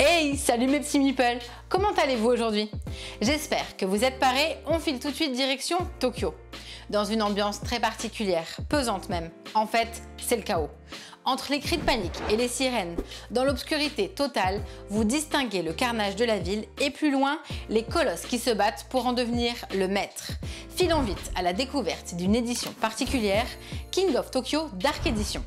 Hey, salut mes petits meeples! Comment allez-vous aujourd'hui? J'espère que vous êtes parés, on file tout de suite direction Tokyo. Dans une ambiance très particulière, pesante même. En fait, c'est le chaos. Entre les cris de panique et les sirènes, dans l'obscurité totale, vous distinguez le carnage de la ville et plus loin, les colosses qui se battent pour en devenir le maître. Filons vite à la découverte d'une édition particulière, King of Tokyo Dark Edition.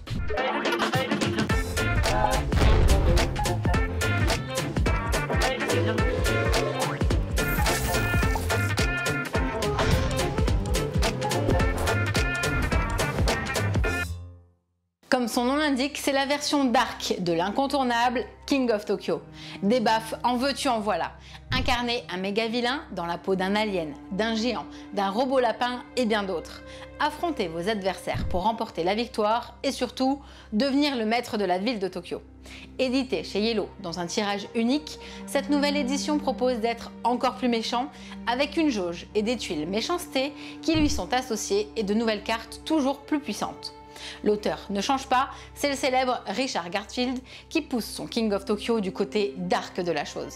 Comme son nom l'indique, c'est la version dark de l'incontournable King of Tokyo. Des baffes en veux-tu en voilà. Incarner un méga vilain dans la peau d'un alien, d'un géant, d'un robot lapin et bien d'autres. Affrontez vos adversaires pour remporter la victoire et surtout devenir le maître de la ville de Tokyo. Édité chez Yellow dans un tirage unique, cette nouvelle édition propose d'être encore plus méchant avec une jauge et des tuiles méchanceté qui lui sont associées et de nouvelles cartes toujours plus puissantes. L'auteur ne change pas, c'est le célèbre Richard Garfield qui pousse son King of Tokyo du côté dark de la chose.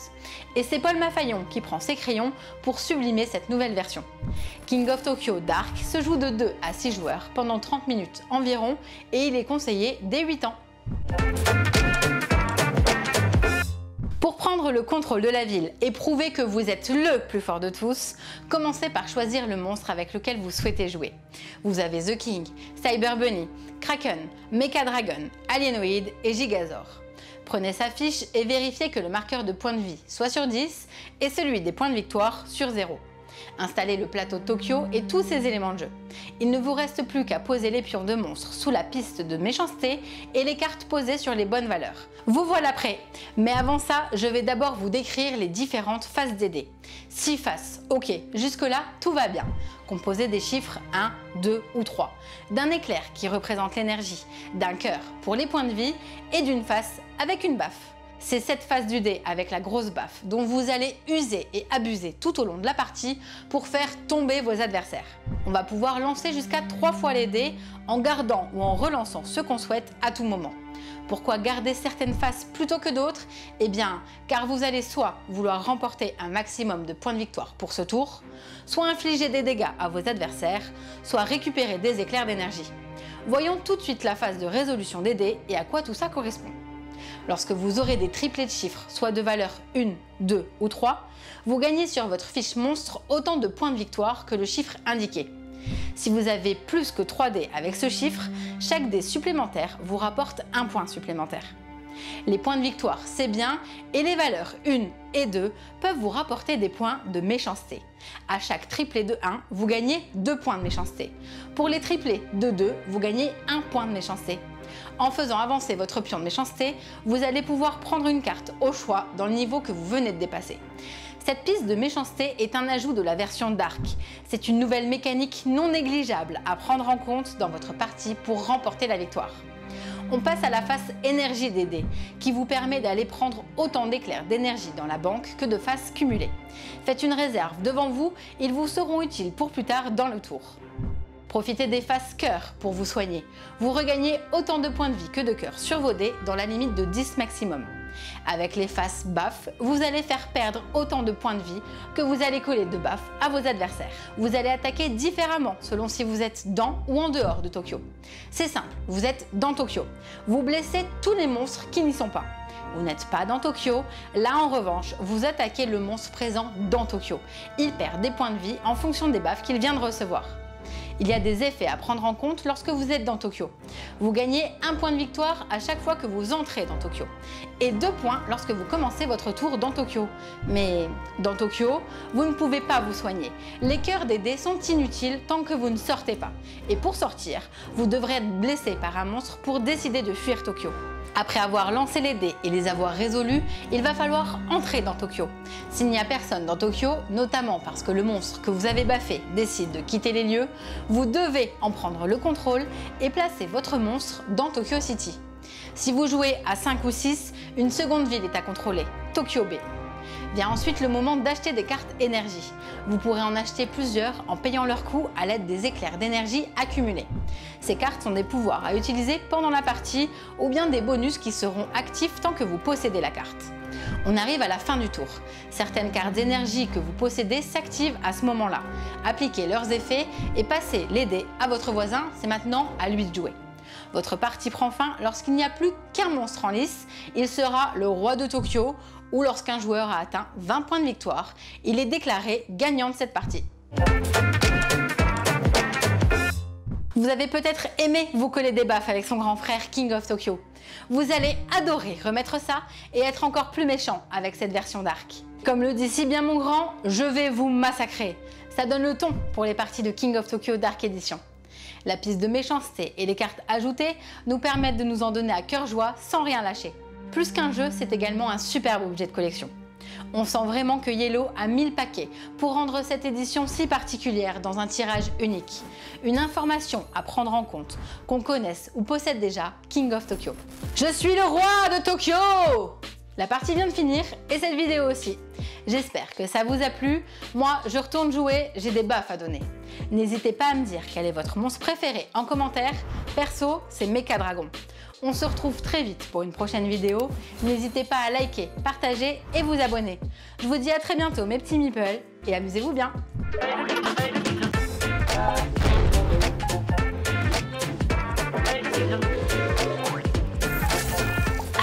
Et c'est Paul Mafayon qui prend ses crayons pour sublimer cette nouvelle version. King of Tokyo Dark se joue de 2 à 6 joueurs pendant 30 minutes environ et il est conseillé dès 8 ans. Pour prendre le contrôle de la ville et prouver que vous êtes le plus fort de tous, commencez par choisir le monstre avec lequel vous souhaitez jouer. Vous avez The King, Cyber Bunny, Kraken, Mecha Dragon, Alienoid et Gigazor. Prenez sa fiche et vérifiez que le marqueur de points de vie soit sur 10 et celui des points de victoire sur 0. Installez le plateau Tokyo et tous ses éléments de jeu. Il ne vous reste plus qu'à poser les pions de monstres sous la piste de méchanceté et les cartes posées sur les bonnes valeurs. Vous voilà prêts. Mais avant ça, je vais d'abord vous décrire les différentes faces des dés. 6 faces, ok, jusque-là tout va bien. Composées des chiffres 1, 2 ou 3, d'un éclair qui représente l'énergie, d'un cœur pour les points de vie et d'une face avec une baffe. C'est cette phase du dé avec la grosse baffe dont vous allez user et abuser tout au long de la partie pour faire tomber vos adversaires. On va pouvoir lancer jusqu'à 3 fois les dés en gardant ou en relançant ce qu'on souhaite à tout moment. Pourquoi garder certaines faces plutôt que d'autres? Eh bien, car vous allez soit vouloir remporter un maximum de points de victoire pour ce tour, soit infliger des dégâts à vos adversaires, soit récupérer des éclairs d'énergie. Voyons tout de suite la phase de résolution des dés et à quoi tout ça correspond. Lorsque vous aurez des triplés de chiffres, soit de valeur 1, 2 ou 3, vous gagnez sur votre fiche monstre autant de points de victoire que le chiffre indiqué. Si vous avez plus que 3 dés avec ce chiffre, chaque dé supplémentaire vous rapporte un point supplémentaire. Les points de victoire, c'est bien, et les valeurs 1 et 2 peuvent vous rapporter des points de méchanceté. À chaque triplé de 1, vous gagnez 2 points de méchanceté. Pour les triplés de 2, vous gagnez 1 point de méchanceté. En faisant avancer votre pion de méchanceté, vous allez pouvoir prendre une carte au choix dans le niveau que vous venez de dépasser. Cette piste de méchanceté est un ajout de la version Dark. C'est une nouvelle mécanique non négligeable à prendre en compte dans votre partie pour remporter la victoire. On passe à la face énergie des dés, qui vous permet d'aller prendre autant d'éclairs d'énergie dans la banque que de faces cumulées. Faites une réserve devant vous, ils vous seront utiles pour plus tard dans le tour. Profitez des faces cœur pour vous soigner. Vous regagnez autant de points de vie que de cœur sur vos dés dans la limite de 10 maximum. Avec les faces baffes, vous allez faire perdre autant de points de vie que vous allez coller de baffes à vos adversaires. Vous allez attaquer différemment selon si vous êtes dans ou en dehors de Tokyo. C'est simple, vous êtes dans Tokyo. Vous blessez tous les monstres qui n'y sont pas. Vous n'êtes pas dans Tokyo, là en revanche, vous attaquez le monstre présent dans Tokyo. Il perd des points de vie en fonction des baffes qu'il vient de recevoir. Il y a des effets à prendre en compte lorsque vous êtes dans Tokyo. Vous gagnez 1 point de victoire à chaque fois que vous entrez dans Tokyo et 2 points lorsque vous commencez votre tour dans Tokyo. Mais dans Tokyo, vous ne pouvez pas vous soigner. Les cœurs des dés sont inutiles tant que vous ne sortez pas. Et pour sortir, vous devrez être blessé par un monstre pour décider de fuir Tokyo. Après avoir lancé les dés et les avoir résolus, il va falloir entrer dans Tokyo. S'il n'y a personne dans Tokyo, notamment parce que le monstre que vous avez baffé décide de quitter les lieux, vous devez en prendre le contrôle et placer votre monstre dans Tokyo City. Si vous jouez à 5 ou 6, une seconde ville est à contrôler, Tokyo Bay. Vient ensuite le moment d'acheter des cartes énergie. Vous pourrez en acheter plusieurs en payant leur coût à l'aide des éclairs d'énergie accumulés. Ces cartes sont des pouvoirs à utiliser pendant la partie ou bien des bonus qui seront actifs tant que vous possédez la carte. On arrive à la fin du tour. Certaines cartes d'énergie que vous possédez s'activent à ce moment-là. Appliquez leurs effets et passez les dés à votre voisin, c'est maintenant à lui de jouer. Votre partie prend fin lorsqu'il n'y a plus qu'un monstre en lice, il sera le roi de Tokyo, ou lorsqu'un joueur a atteint 20 points de victoire, il est déclaré gagnant de cette partie. Vous avez peut-être aimé vous coller des baffes avec son grand frère King of Tokyo. Vous allez adorer remettre ça et être encore plus méchant avec cette version Dark. Comme le dit si bien mon grand, je vais vous massacrer. Ça donne le ton pour les parties de King of Tokyo Dark Edition. La piste de méchanceté et les cartes ajoutées nous permettent de nous en donner à cœur joie sans rien lâcher. Plus qu'un jeu, c'est également un superbe objet de collection. On sent vraiment que Yellow a mis le paquet pour rendre cette édition si particulière dans un tirage unique. Une information à prendre en compte, qu'on connaisse ou possède déjà King of Tokyo. Je suis le roi de Tokyo! La partie vient de finir et cette vidéo aussi. J'espère que ça vous a plu. Moi, je retourne jouer, j'ai des buffs à donner. N'hésitez pas à me dire quel est votre monstre préféré en commentaire. Perso, c'est Mecha Dragon. On se retrouve très vite pour une prochaine vidéo. N'hésitez pas à liker, partager et vous abonner. Je vous dis à très bientôt mes petits meeples et amusez-vous bien.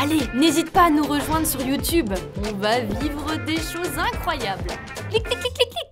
Allez, n'hésite pas à nous rejoindre sur YouTube. On va vivre des choses incroyables. Clic, clic, clic, clic, clic.